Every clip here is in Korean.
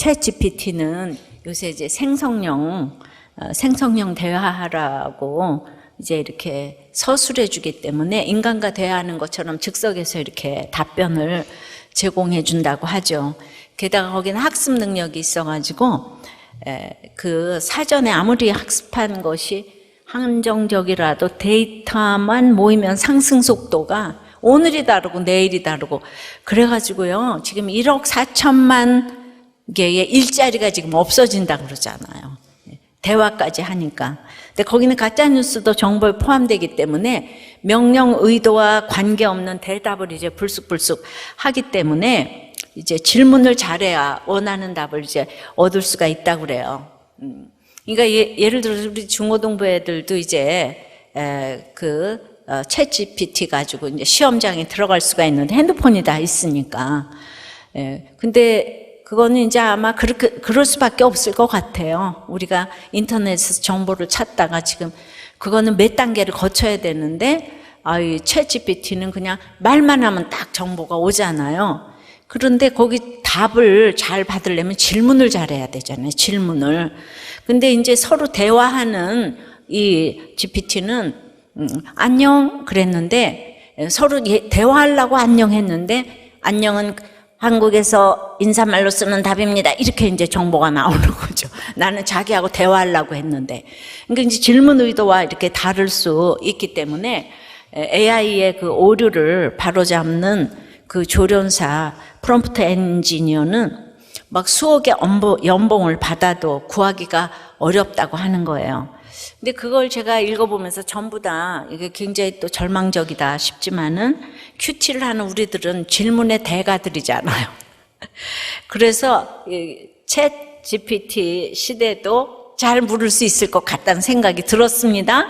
챗 GPT는 요새 이제 생성형 대화하라고 이제 이렇게 서술해 주기 때문에 인간과 대화하는 것처럼 즉석에서 이렇게 답변을 제공해 준다고 하죠. 게다가 거기는 학습 능력이 있어가지고 그 사전에 아무리 학습한 것이 한정적이라도 데이터만 모이면 상승 속도가 오늘이 다르고 내일이 다르고 그래가지고요 지금 1억 4천만 개의 일자리가 지금 없어진다 그러잖아요. 대화까지 하니까. 근데 거기는 가짜뉴스도 정보에 포함되기 때문에 명령 의도와 관계없는 대답을 이제 불쑥불쑥 하기 때문에 이제 질문을 잘해야 원하는 답을 이제 얻을 수가 있다고 그래요. 그러니까 예를 들어서 우리 중고등부 애들도 이제 챗 GPT 가지고 이제 시험장에 들어갈 수가 있는데 핸드폰이 다 있으니까. 근데 그거는 이제 아마 그럴 수밖에 없을 것 같아요. 우리가 인터넷에서 정보를 찾다가 지금 그거는 몇 단계를 거쳐야 되는데, 이 챗 GPT는 그냥 말만 하면 딱 정보가 오잖아요. 그런데 거기 답을 잘 받으려면 질문을 잘해야 되잖아요. 질문을. 근데 이제 서로 대화하는 이 GPT는 안녕 그랬는데 서로 대화하려고 안녕 했는데 안녕은 한국에서 인사말로 쓰는 답입니다. 이렇게 이제 정보가 나오는 거죠. 나는 자기하고 대화하려고 했는데. 그러니까 이제 질문 의도와 이렇게 다를 수 있기 때문에 AI의 그 오류를 바로잡는 그 조련사, 프롬프트 엔지니어는 막 수억의 연봉을 받아도 구하기가 어렵다고 하는 거예요. 근데 그걸 제가 읽어보면서 전부 다 이게 굉장히 또 절망적이다 싶지만은 큐티를 하는 우리들은 질문의 대가들이잖아요. 그래서 챗 GPT 시대도 잘 물을 수 있을 것 같다는 생각이 들었습니다.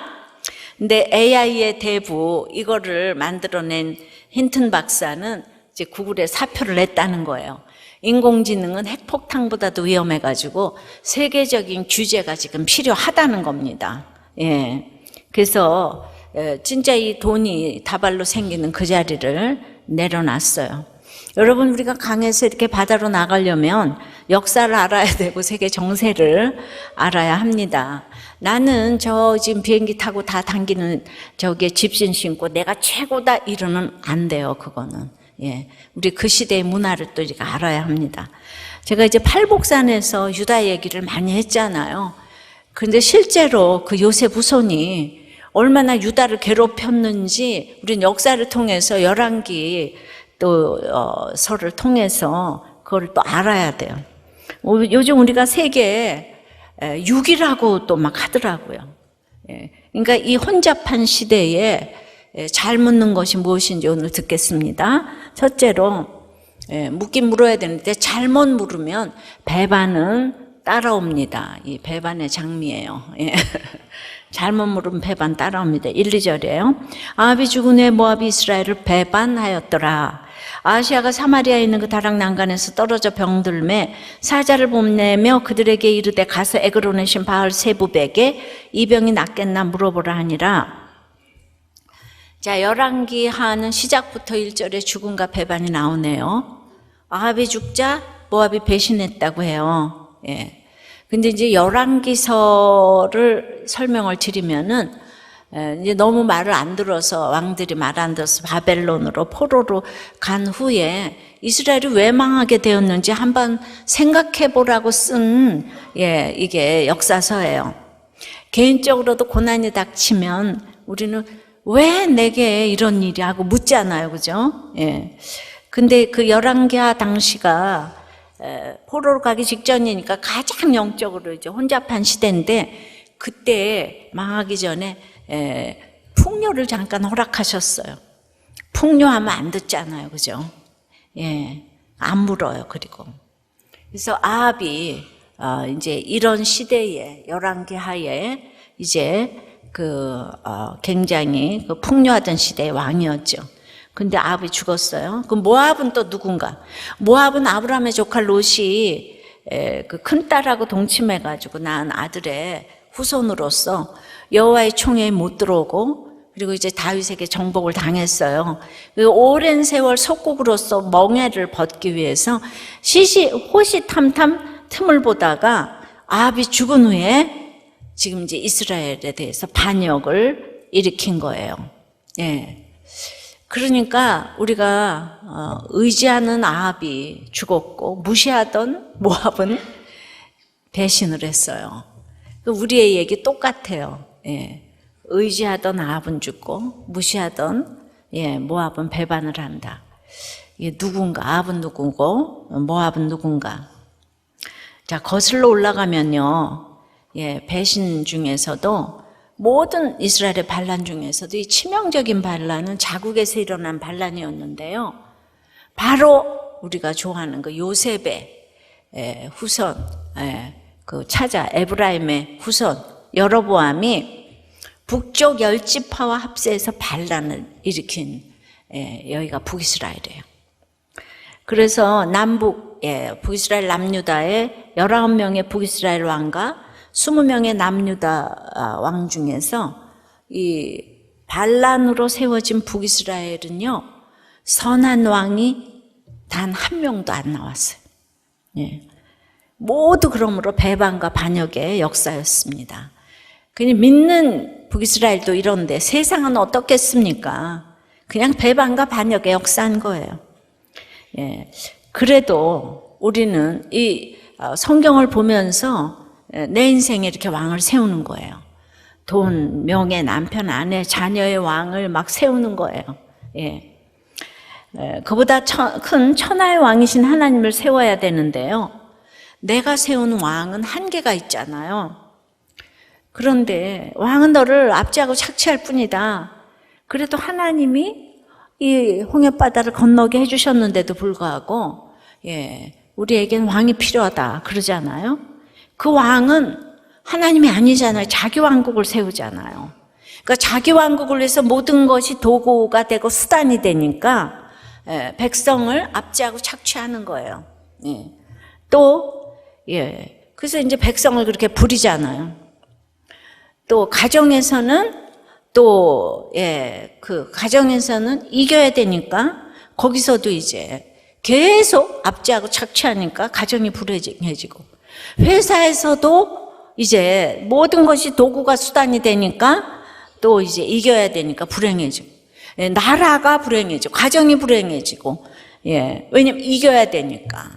근데 AI의 대부 이거를 만들어낸 힌튼 박사는 이제 구글에 사표를 냈다는 거예요. 인공지능은 핵폭탄보다도 위험해가지고 세계적인 규제가 지금 필요하다는 겁니다. 예. 그래서 진짜 이 돈이 다발로 생기는 그 자리를 내려놨어요. 여러분, 우리가 강에서 이렇게 바다로 나가려면 역사를 알아야 되고 세계 정세를 알아야 합니다. 나는 지금 비행기 타고 다 당기는 저기에 집신 신고 내가 최고다 이러면 안 돼요, 그거는. 예, 우리 그 시대의 문화를 또 이렇게 알아야 합니다. 제가 이제 팔복산에서 유다 얘기를 많이 했잖아요. 근데 실제로 그 요셉 후손이 얼마나 유다를 괴롭혔는지 우리는 역사를 통해서 열왕기 또 서를 통해서 그걸 또 알아야 돼요. 요즘 우리가 세계 6위라고 또 막 하더라고요. 예, 그러니까 이 혼잡한 시대에 잘 묻는 것이 무엇인지 오늘 듣겠습니다. 첫째로 묻긴 물어야 되는데 잘못 물으면 배반은 따라옵니다. 이 배반의 장미예요. 예. 잘못 물으면 배반 따라옵니다. 1, 2절이에요. 아합이 죽은 후에 모압이 이스라엘을 배반하였더라. 아하시아가 사마리아에 있는 그 다락 난간에서 떨어져 병들매 사자를 보내며 그들에게 이르되 가서 에그론에 신 바알 세부백에 이 병이 낫겠나 물어보라 하니라. 자, 열왕기 하는 시작부터 1절에 죽음과 배반이 나오네요. 아합이 죽자 모압이 배신했다고 해요. 예. 근데 이제 열왕기서를 설명을 드리면은 이제 너무 말을 안 들어서 왕들이 말 안 들어서 바벨론으로 포로로 간 후에 이스라엘이 왜 망하게 되었는지 한번 생각해 보라고 쓴 이게 역사서예요. 개인적으로도 고난이 닥치면 우리는 왜 내게 이런 일이 하고 묻잖아요, 그죠? 예. 근데 그 열왕기하 당시가 포로로 가기 직전이니까 가장 영적으로 이제 혼잡한 시대인데 그때 망하기 전에 풍요를 잠깐 허락하셨어요. 풍요하면 안 듣잖아요, 그죠? 예, 안 물어요. 그리고 그래서 아합이 이제 이런 시대에 열왕기하에 이제 굉장히 풍요하던 시대의 왕이었죠. 근데 아합이 죽었어요. 그럼 모압은 또 누군가? 모압은 아브라함의 조카 롯이 그 큰딸하고 동침해가지고 낳은 아들의 후손으로서 여호와의 총회에 못 들어오고 그리고 이제 다윗에게 정복을 당했어요. 오랜 세월 속국으로서 멍에를 벗기 위해서 호시탐탐 틈을 보다가 아합이 죽은 후에 지금 이제 이스라엘에 대해서 반역을 일으킨 거예요. 예. 그러니까 우리가 의지하는 아합이 죽었고 무시하던 모압은 배신을 했어요. 우리의 얘기 똑같아요. 예. 의지하던 아합은 죽고 무시하던 모압은 배반을 한다. 이게 누군가, 아합은 누구고 모압은 누군가. 자, 거슬러 올라가면요, 배신 중에서도 모든 이스라엘의 반란 중에서도 이 치명적인 반란은 자국에서 일어난 반란이었는데요. 바로 우리가 좋아하는 그 요셉의 후손, 그 차자 에브라임의 후손 여로보암이 북쪽 열지파와 합세해서 반란을 일으킨 여기가 북이스라엘이에요. 그래서 남북 북이스라엘 남유다의 19명의 북이스라엘 왕과 20명의 남유다 왕 중에서 이 반란으로 세워진 북이스라엘은요, 선한 왕이 단 한 명도 안 나왔어요. 모두 그러므로 배반과 반역의 역사였습니다. 그냥 믿는 북이스라엘도 이런데 세상은 어떻겠습니까? 그냥 배반과 반역의 역사인 거예요. 그래도 우리는 이 성경을 보면서 내 인생에 이렇게 왕을 세우는 거예요. 돈, 명예, 남편, 아내, 자녀의 왕을 막 세우는 거예요. 그보다 큰 천하의 왕이신 하나님을 세워야 되는데요. 내가 세운 왕은 한계가 있잖아요. 그런데 왕은 너를 압제하고 착취할 뿐이다. 그래도 하나님이 이 홍해바다를 건너게 해주셨는데도 불구하고 우리에겐 왕이 필요하다 그러잖아요. 그 왕은 하나님이 아니잖아요. 자기 왕국을 세우잖아요. 그러니까 자기 왕국을 위해서 모든 것이 도구가 되고 수단이 되니까 백성을 압제하고 착취하는 거예요. 그래서 이제 백성을 그렇게 부리잖아요. 또 가정에서는 그 가정에서는 이겨야 되니까 거기서도 이제 계속 압제하고 착취하니까 가정이 불행해지고, 회사에서도 이제 모든 것이 도구가 수단이 되니까 또 이제 이겨야 되니까 불행해지고, 나라가 불행해지고, 가정이 불행해지고, 왜냐면 이겨야 되니까,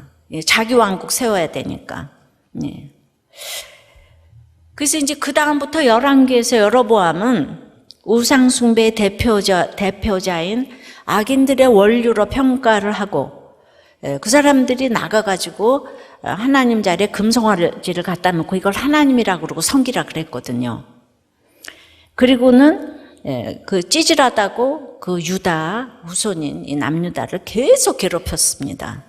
자기 왕국 세워야 되니까. 그래서 이제 그 다음부터 열왕기에서 여로보암은 우상숭배의 대표자인 악인들의 원류로 평가를 하고, 그 사람들이 나가가지고 하나님 자리에 금송아지를 갖다 놓고 이걸 하나님이라고 그러고 섬기라 그랬거든요. 그리고는 그 찌질하다고 그 유다 후손인 이 남유다를 계속 괴롭혔습니다.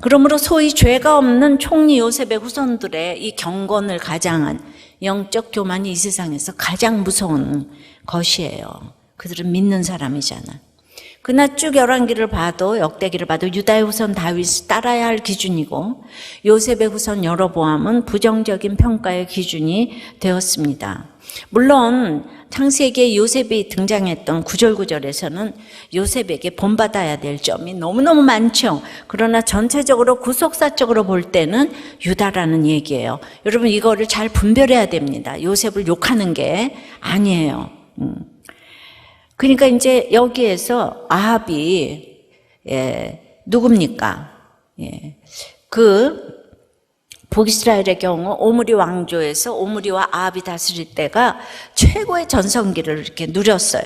그러므로 소위 죄가 없는 총리 요셉의 후손들의 이 경건을 가장한 영적 교만이 이 세상에서 가장 무서운 것이에요. 그들은 믿는 사람이잖아. 그러나 쭉 열왕기를 봐도, 역대기를 봐도 유다의 후손 다윗이 따라야 할 기준이고, 요셉의 후손 여로보암은 부정적인 평가의 기준이 되었습니다. 물론 창세기에 요셉이 등장했던 구절구절에서는 요셉에게 본받아야 될 점이 너무너무 많죠. 그러나 전체적으로 구속사적으로 볼 때는 유다라는 얘기예요. 여러분, 이거를 잘 분별해야 됩니다. 요셉을 욕하는 게 아니에요. 그러니까 이제 여기에서 아합이 누굽니까? 그 북이스라엘의 경우 오므리 왕조에서 오므리와 아합이 다스릴 때가 최고의 전성기를 이렇게 누렸어요.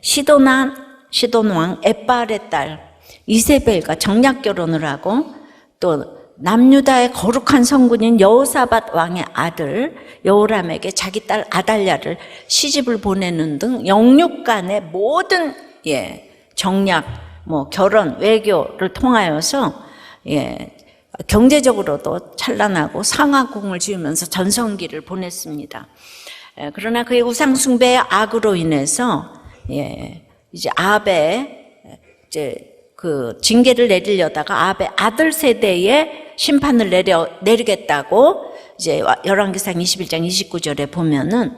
시돈 왕 엣바알의 딸 이세벨과 정략 결혼을 하고, 또 남유다의 거룩한 성군인 여호사밧 왕의 아들 여호람에게 자기 딸 아달랴를 시집을 보내는 등 영육 간의 모든 정략, 결혼, 외교를 통하여서 경제적으로도 찬란하고 상하궁을 지으면서 전성기를 보냈습니다. 그러나 그의 우상숭배의 악으로 인해서 이제 아합의 그 징계를 내리려다가 아합의 아들 세대에 심판을 내리겠다고 이제 열왕기상 21장 29절에 보면은,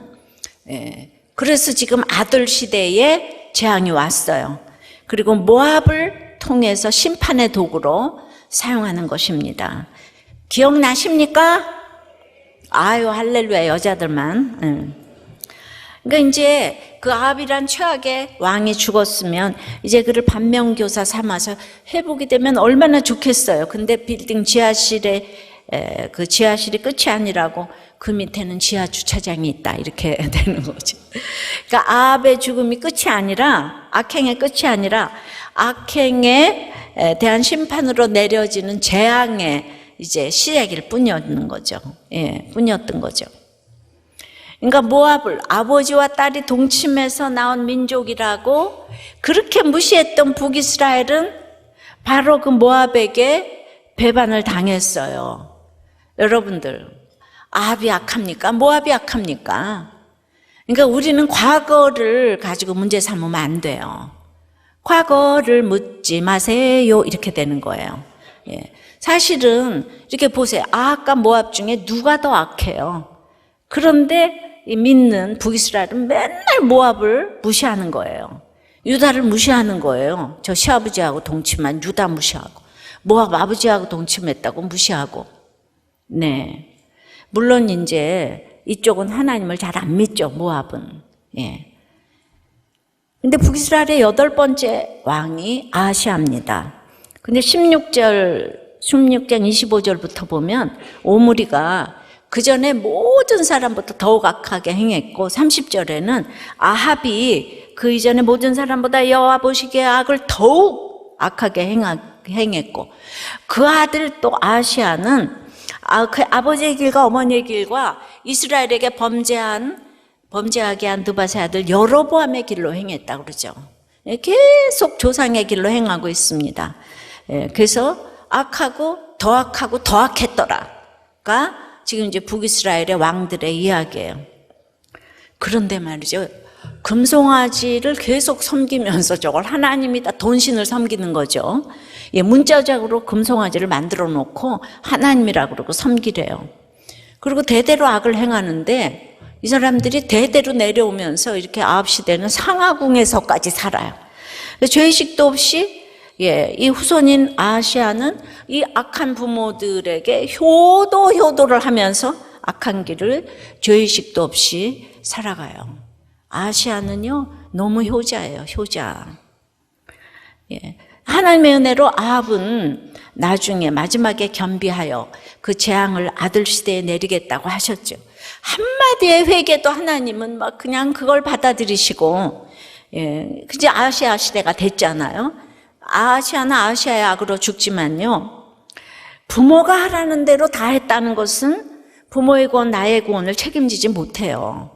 그래서 지금 아들 시대에 재앙이 왔어요. 그리고 모압을 통해서 심판의 도구로 사용하는 것입니다. 기억나십니까? 아유, 할렐루야, 여자들만. 그러니까 이제 그 아합이란 최악의 왕이 죽었으면 이제 그를 반면교사 삼아서 회복이 되면 얼마나 좋겠어요. 근데 빌딩 그 지하실이 끝이 아니라고 그 밑에는 지하 주차장이 있다, 이렇게 되는 거죠. 그러니까 아합의 죽음이 끝이 아니라, 악행의 끝이 아니라 악행에 대한 심판으로 내려지는 재앙의 이제 시작일 뿐이었는 거죠. 뿐이었던 거죠. 그러니까 모압을 아버지와 딸이 동침해서 나온 민족이라고 그렇게 무시했던 북이스라엘은 바로 그 모압에게 배반을 당했어요. 여러분들, 아합이 악합니까? 모압이 악합니까? 그러니까 우리는 과거를 가지고 문제 삼으면 안 돼요. 과거를 묻지 마세요, 이렇게 되는 거예요. 사실은 이렇게 보세요. 아합과 모압 중에 누가 더 악해요? 그런데 믿는 북이스라엘은 맨날 모압을 무시하는 거예요. 유다를 무시하는 거예요. 저 시아버지하고 동침한 유다 무시하고, 모압 아버지하고 동침했다고 무시하고. 네. 물론 이제 이쪽은 하나님을 잘 안 믿죠, 모압은. 근데 북이스라엘의 8번째 왕이 아하시아입니다. 근데 16장 25절부터 보면 오므리가 그 전에 모든 사람보다 더욱 악하게 행했고, 30절에는 아합이 그 이전에 모든 사람보다 여호와 보시기에 악을 더욱 악하게 행했고, 그 아들 또 아하시아는 그 아버지의 길과 어머니의 길과 이스라엘에게 범죄하게 한 느밧의 아들 여로보암의 길로 행했다고 그러죠. 계속 조상의 길로 행하고 있습니다. 그래서 악하고 더 악했더라가 지금 이제 북이스라엘의 왕들의 이야기예요. 그런데 말이죠, 금송아지를 계속 섬기면서 저걸 하나님이다, 돈신을 섬기는 거죠. 문자적으로 금송아지를 만들어 놓고 하나님이라고 그러고 섬기래요. 그리고 대대로 악을 행하는데 이 사람들이 대대로 내려오면서 이렇게 아합 시대는 상하궁에서까지 살아요. 죄의식도 없이 이 후손인 아하시아는 이 악한 부모들에게 효도를 하면서 악한 길을 죄의식도 없이 살아가요. 아하시아는요, 너무 효자예요, 효자. 하나님의 은혜로 아합은 나중에 마지막에 겸비하여 그 재앙을 아들 시대에 내리겠다고 하셨죠. 한마디의 회개도 하나님은 막 그냥 그걸 받아들이시고, 이제 아하시아 시대가 됐잖아요. 아하시아는 아하시아의 악으로 죽지만요, 부모가 하라는 대로 다 했다는 것은 부모의 구원, 나의 구원을 책임지지 못해요.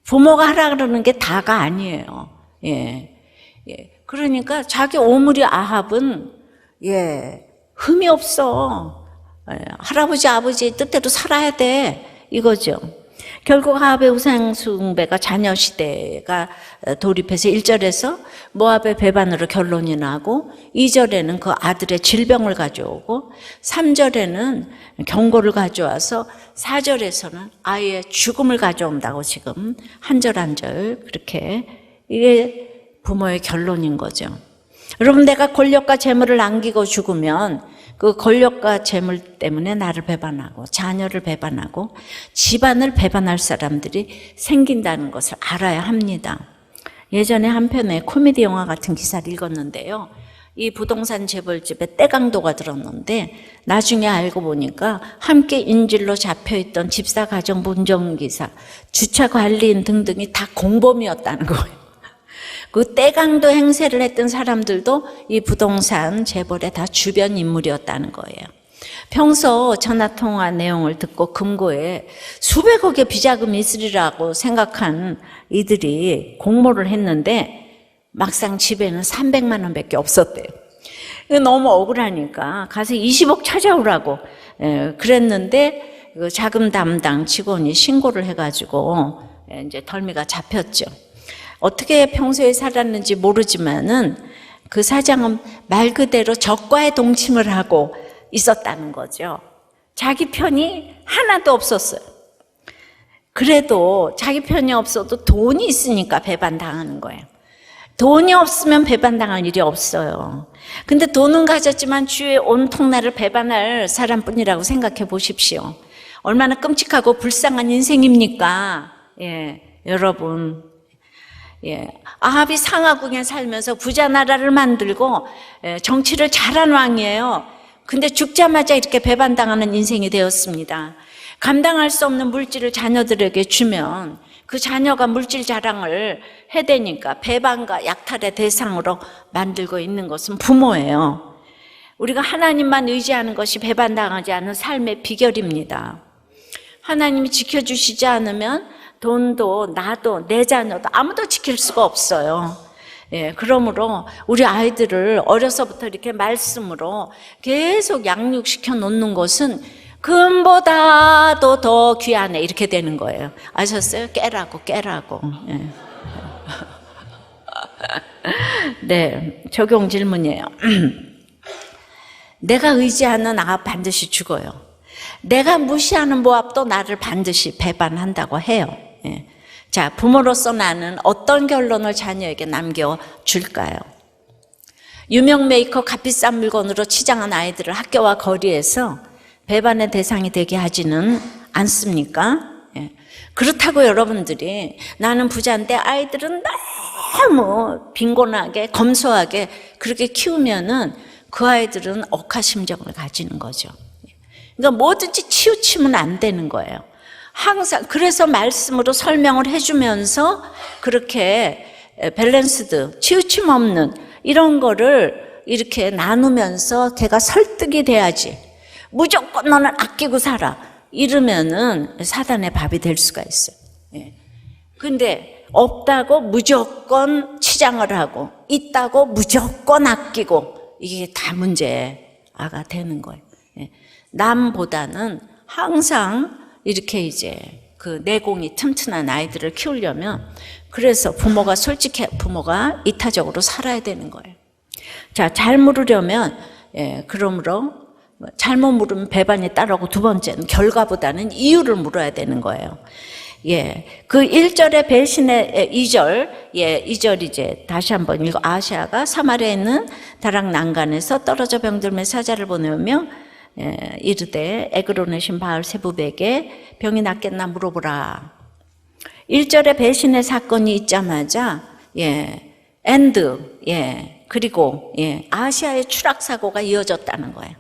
부모가 하라 그러는 게 다가 아니에요. 그러니까 자기 오므리 아합은 흠이 없어. 할아버지 아버지의 뜻대로 살아야 돼, 이거죠. 결국 아합의 우상 숭배가 자녀 시대가 돌입해서 1절에서 모압의 배반으로 결론이 나고, 2절에는 그 아들의 질병을 가져오고, 3절에는 경고를 가져와서 4절에서는 아이의 죽음을 가져온다고 지금 한 절 한 절 그렇게, 이게 부모의 결론인 거죠. 여러분, 내가 권력과 재물을 남기고 죽으면 그 권력과 재물 때문에 나를 배반하고 자녀를 배반하고 집안을 배반할 사람들이 생긴다는 것을 알아야 합니다. 예전에 한 편의 코미디 영화 같은 기사를 읽었는데요, 이 부동산 재벌집에 떼강도가 들었는데 나중에 알고 보니까 함께 인질로 잡혀있던 집사, 가정부, 운전기사, 주차 관리인 등등이 다 공범이었다는 거예요. 그 떼강도 행세를 했던 사람들도 이 부동산 재벌의 다 주변 인물이었다는 거예요. 평소 전화통화 내용을 듣고 금고에 수백억의 비자금이 있으리라고 생각한 이들이 공모를 했는데 막상 집에는 300만 원밖에 없었대요. 너무 억울하니까 가서 20억 찾아오라고 그랬는데 그 자금 담당 직원이 신고를 해가지고 이제 덜미가 잡혔죠. 어떻게 평소에 살았는지 모르지만은 그 사장은 말 그대로 적과의 동침을 하고 있었다는 거죠. 자기 편이 하나도 없었어요. 그래도 자기 편이 없어도 돈이 있으니까 배반당하는 거예요. 돈이 없으면 배반당할 일이 없어요. 근데 돈은 가졌지만 주위에 온 통나를 배반할 사람뿐이라고 생각해 보십시오. 얼마나 끔찍하고 불쌍한 인생입니까? 예, 여러분. 예, 아합이 상하국에 살면서 부자 나라를 만들고 정치를 잘한 왕이에요. 근데 죽자마자 이렇게 배반당하는 인생이 되었습니다. 감당할 수 없는 물질을 자녀들에게 주면 그 자녀가 물질 자랑을 해대니까 배반과 약탈의 대상으로 만들고 있는 것은 부모예요. 우리가 하나님만 의지하는 것이 배반당하지 않은 삶의 비결입니다. 하나님이 지켜주시지 않으면 돈도 나도 내 자녀도 아무도 지킬 수가 없어요. 예, 그러므로 우리 아이들을 어려서부터 이렇게 말씀으로 계속 양육시켜 놓는 것은 금보다도 더 귀하네 이렇게 되는 거예요. 아셨어요? 깨라고. 예. 네, 적용 질문이에요. 내가 의지하는 아합 반드시 죽어요. 내가 무시하는 모압도 나를 반드시 배반한다고 해요. 예. 자, 부모로서 나는 어떤 결론을 자녀에게 남겨줄까요? 유명 메이커 값비싼 물건으로 치장한 아이들을 학교와 거리에서 배반의 대상이 되게 하지는 않습니까? 예. 그렇다고 여러분들이 나는 부자인데 아이들은 너무 빈곤하게 검소하게 그렇게 키우면은 그 아이들은 억하심정을 가지는 거죠. 그러니까 뭐든지 치우치면 안 되는 거예요. 항상 그래서 말씀으로 설명을 해주면서 그렇게 밸런스드, 치우침 없는 이런 거를 이렇게 나누면서 걔가 설득이 돼야지. 무조건 너는 아끼고 살아. 이러면은 사단의 밥이 될 수가 있어요. 예. 근데 없다고 무조건 치장을 하고 있다고 무조건 아끼고 이게 다 문제가 되는 거예요. 예. 남보다는 항상 이렇게 이제 그 내공이 튼튼한 아이들을 키우려면 그래서 부모가 이타적으로 살아야 되는 거예요. 자, 잘 물으려면 그러므로 잘못 물으면 배반이 따르고 두 번째는 결과보다는 이유를 물어야 되는 거예요. 예. 그 1절의 배신의 2절, 2절 이제 다시 한번 읽어. 아시아가 사마리아에 있는 다락 난간에서 떨어져 병들며 사자를 보내오며 이르되 에그론의 바알 세부백에 병이 낫겠나 물어보라. 1절의 배신의 사건이 있자마자 그리고 아시아의 추락 사고가 이어졌다는 거예요.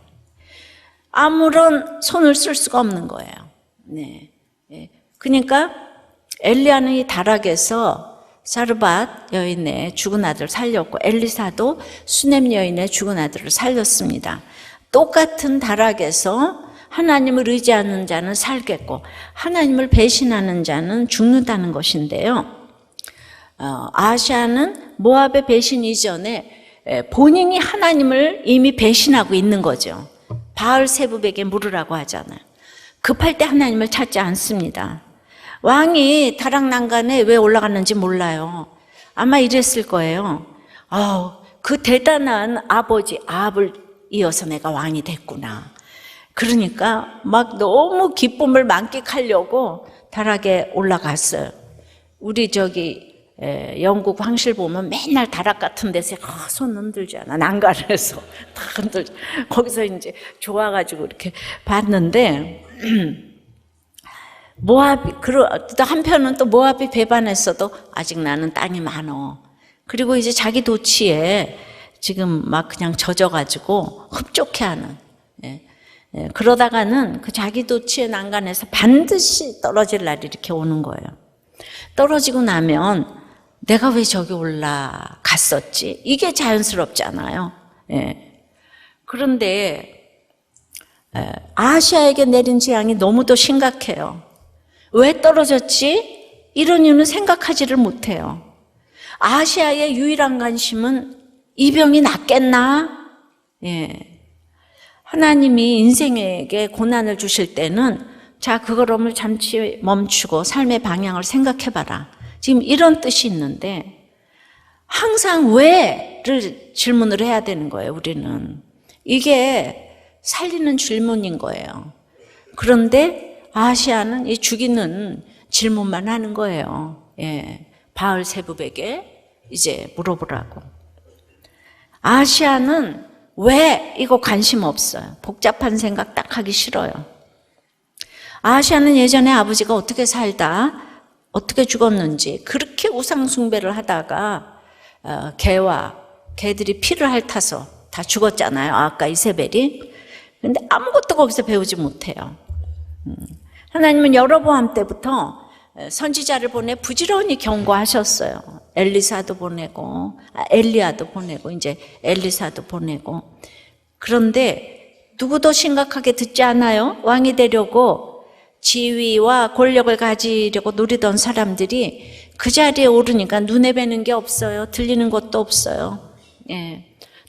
아무런 손을 쓸 수가 없는 거예요. 네. 그러니까 엘리야는 이 다락에서 사르밧 여인의 죽은 아들을 살렸고 엘리사도 수넴 여인의 죽은 아들을 살렸습니다. 똑같은 다락에서 하나님을 의지하는 자는 살겠고 하나님을 배신하는 자는 죽는다는 것인데요. 아시아는 모압의 배신 이전에 본인이 하나님을 이미 배신하고 있는 거죠. 바알 세부백에 물으라고 하잖아요. 급할 때 하나님을 찾지 않습니다. 왕이 다락 난간에 왜 올라갔는지 몰라요. 아마 이랬을 거예요. 그 대단한 아버지 아합을 이어서 내가 왕이 됐구나. 그러니까 막 너무 기쁨을 만끽하려고 다락에 올라갔어요. 우리 영국 황실 보면 맨날 다락 같은 데서 손 흔들잖아. 난간에서 다 흔들죠. 거기서 이제 좋아가지고 이렇게 봤는데 한편은 또 모압이 배반했어도 아직 나는 땅이 많어. 그리고 이제 자기 도치에 지금 막 그냥 젖어가지고 흡족해하는. 그러다가는 그 자기 도치의 난간에서 반드시 떨어질 날이 이렇게 오는 거예요. 떨어지고 나면 내가 왜 저기 올라갔었지? 이게 자연스럽잖아요. 그런데 아시아에게 내린 재앙이 너무도 심각해요. 왜 떨어졌지? 이런 이유는 생각하지를 못해요. 아시아의 유일한 관심은 이 병이 낫겠나? 하나님이 인생에게 고난을 주실 때는 자, 그거를 잠시 멈추고 삶의 방향을 생각해봐라. 지금 이런 뜻이 있는데 항상 왜를 질문을 해야 되는 거예요, 우리는. 이게 살리는 질문인 거예요. 그런데 아시아는 이 죽이는 질문만 하는 거예요. 바알 세부백에 이제 물어보라고. 아시아는 왜 이거 관심 없어요. 복잡한 생각 딱 하기 싫어요. 아시아는 예전에 아버지가 어떻게 살다 어떻게 죽었는지 그렇게 우상 숭배를 하다가 개들이 피를 핥아서 다 죽었잖아요. 아까 이세벨이. 근데 아무것도 거기서 배우지 못해요. 하나님은 여로보암 때부터 선지자를 보내 부지런히 경고하셨어요. 엘리사도 보내고 엘리야도 보내고 이제 엘리사도 보내고. 그런데 누구도 심각하게 듣지 않아요. 왕이 되려고 지위와 권력을 가지려고 누리던 사람들이 그 자리에 오르니까 눈에 뵈는 게 없어요. 들리는 것도 없어요. 예.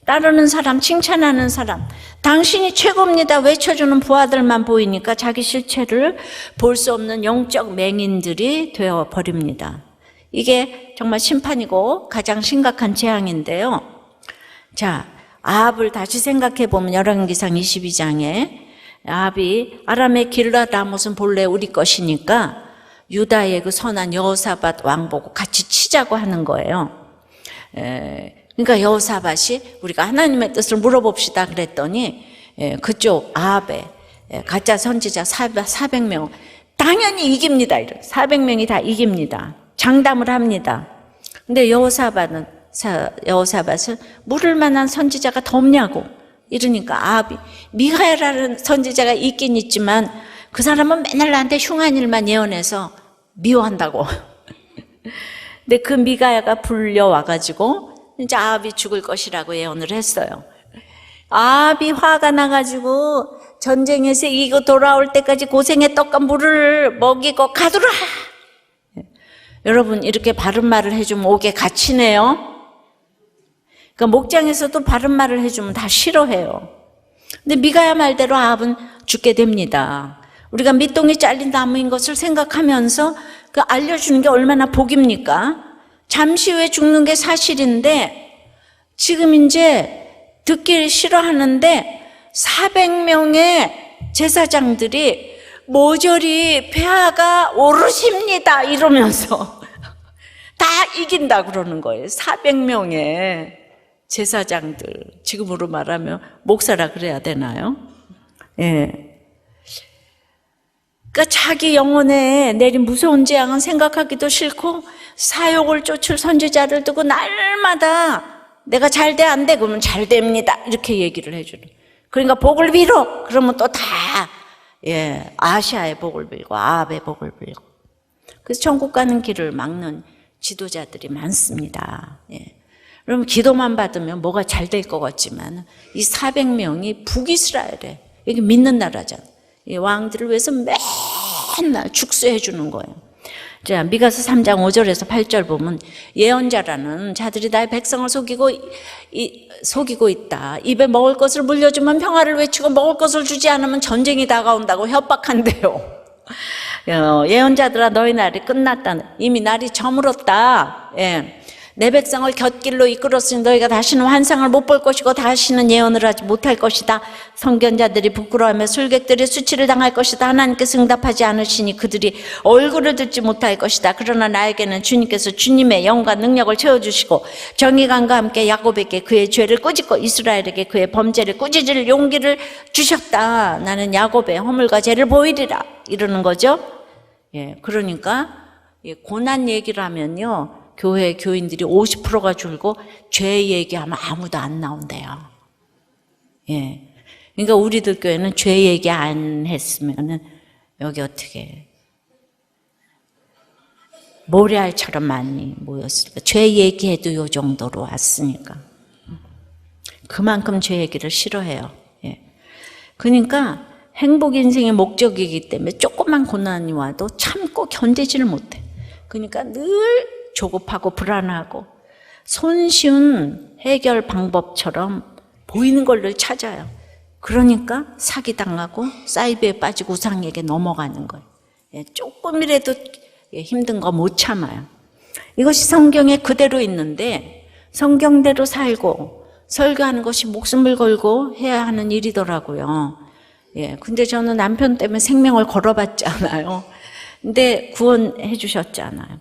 따르는 사람, 칭찬하는 사람, 당신이 최고입니다 외쳐주는 부하들만 보이니까 자기 실체를 볼 수 없는 영적 맹인들이 되어버립니다. 이게 정말 심판이고 가장 심각한 재앙인데요. 자, 아합을 다시 생각해 보면 열왕기상 22장에 아합이 아람의 길르앗라못은 본래 우리 것이니까 유다의 그 선한 여호사밧 왕 보고 같이 치자고 하는 거예요. 그러니까 여호사밧이 우리가 하나님의 뜻을 물어봅시다 그랬더니 그쪽 아합의 가짜 선지자 400명 당연히 이깁니다. 400명이 다 이깁니다. 장담을 합니다. 근데 여호사밧은 물을 만한 선지자가 더 없냐고 이러니까 아합이 미가야라는 선지자가 있긴 있지만 그 사람은 맨날 나한테 흉한 일만 예언해서 미워한다고. 근데 그 미가야가 불려와가지고 이제 아합이 죽을 것이라고 예언을 했어요. 아합이 화가 나가지고 전쟁에서 이기고 돌아올 때까지 고생의 떡과 물을 먹이고 가두라. 여러분 이렇게 바른 말을 해주면 옥에 갇히네요. 그러니까 목장에서도 바른 말을 해주면 다 싫어해요. 근데 미가야 말대로 아합은 죽게 됩니다. 우리가 밑동이 잘린 나무인 것을 생각하면서 그 알려주는 게 얼마나 복입니까? 잠시 후에 죽는 게 사실인데 지금 이제 듣기 싫어하는데 400명의 제사장들이 모조리 폐하가 오르십니다 이러면서 다 이긴다 그러는 거예요. 400명의 제사장들, 지금으로 말하면 목사라 그래야 되나요? 예. 그러니까 자기 영혼에 내린 무서운 재앙은 생각하기도 싫고 사욕을 쫓을 선지자를 두고 날마다 내가 잘 돼 안 돼 그러면 잘 됩니다 이렇게 얘기를 해주는. 그러니까 복을 빌어 그러면 또 다 아시아의 복을 빌고 아합의 복을 빌고. 그래서 천국 가는 길을 막는 지도자들이 많습니다. 예. 그러면 기도만 받으면 뭐가 잘 될 것 같지만 이 400명이 북이스라엘에 이게 믿는 나라잖아요. 이 왕들을 위해서 맨날 축수해 주는 거예요. 자, 미가서 3장 5절에서 8절 보면 예언자라는 자들이 나의 백성을 속이고 있다. 입에 먹을 것을 물려주면 평화를 외치고 먹을 것을 주지 않으면 전쟁이 다가온다고 협박한대요. 예언자들아 너희 날이 끝났다. 이미 날이 저물었다. 예. 내 백성을 곁길로 이끌었으니 너희가 다시는 환상을 못 볼 것이고 다시는 예언을 하지 못할 것이다. 선견자들이 부끄러워하며 술객들이 수치를 당할 것이다. 하나님께서 응답하지 않으시니 그들이 얼굴을 듣지 못할 것이다. 그러나 나에게는 주님께서 주님의 영과 능력을 채워주시고 정의감과 함께 야곱에게 그의 죄를 꾸짖고 이스라엘에게 그의 범죄를 꾸짖을 용기를 주셨다. 나는 야곱의 허물과 죄를 보이리라 이러는 거죠. 예, 그러니까 고난 얘기를 하면요 교회 교인들이 50%가 줄고 죄 얘기하면 아무도 안 나온대요. 예. 그러니까 우리들 교회는 죄 얘기 안 했으면은 여기 어떻게 모래알처럼 많이 모였을까? 죄 얘기해도 요 정도로 왔으니까. 그만큼 죄 얘기를 싫어해요. 예. 그러니까 행복 인생의 목적이기 때문에 조그만 고난이 와도 참고 견디지를 못해. 그러니까 늘 조급하고 불안하고 손쉬운 해결 방법처럼 보이는 걸 늘 찾아요. 그러니까 사기당하고 사이비에 빠지고 우상에게 넘어가는 거예요. 조금이라도 힘든 거 못 참아요. 이것이 성경에 그대로 있는데 성경대로 살고 설교하는 것이 목숨을 걸고 해야 하는 일이더라고요. 근데 저는 남편 때문에 생명을 걸어봤잖아요. 근데 구원해 주셨잖아요.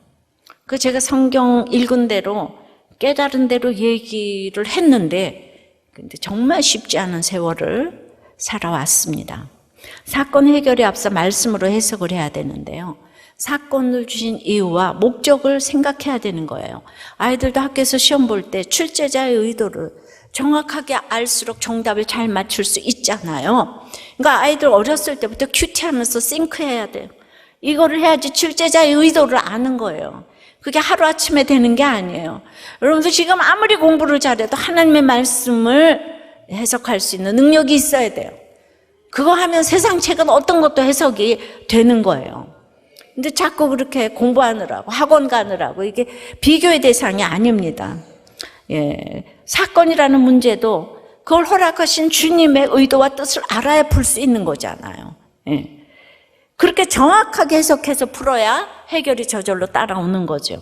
그 제가 성경 읽은 대로 깨달은 대로 얘기를 했는데 근데 정말 쉽지 않은 세월을 살아왔습니다. 사건 해결에 앞서 말씀으로 해석을 해야 되는데요. 사건을 주신 이유와 목적을 생각해야 되는 거예요. 아이들도 학교에서 시험 볼 때 출제자의 의도를 정확하게 알수록 정답을 잘 맞출 수 있잖아요. 그러니까 아이들 어렸을 때부터 큐티하면서 싱크해야 돼요. 이거를 해야지 출제자의 의도를 아는 거예요. 그게 하루아침에 되는 게 아니에요. 여러분들 지금 아무리 공부를 잘해도 하나님의 말씀을 해석할 수 있는 능력이 있어야 돼요. 그거 하면 세상 책은 어떤 것도 해석이 되는 거예요. 근데 자꾸 그렇게 공부하느라고 학원 가느라고 이게 비교의 대상이 아닙니다. 예, 사건이라는 문제도 그걸 허락하신 주님의 의도와 뜻을 알아야 풀 수 있는 거잖아요. 예. 그렇게 정확하게 해석해서 풀어야 해결이 저절로 따라오는 거죠.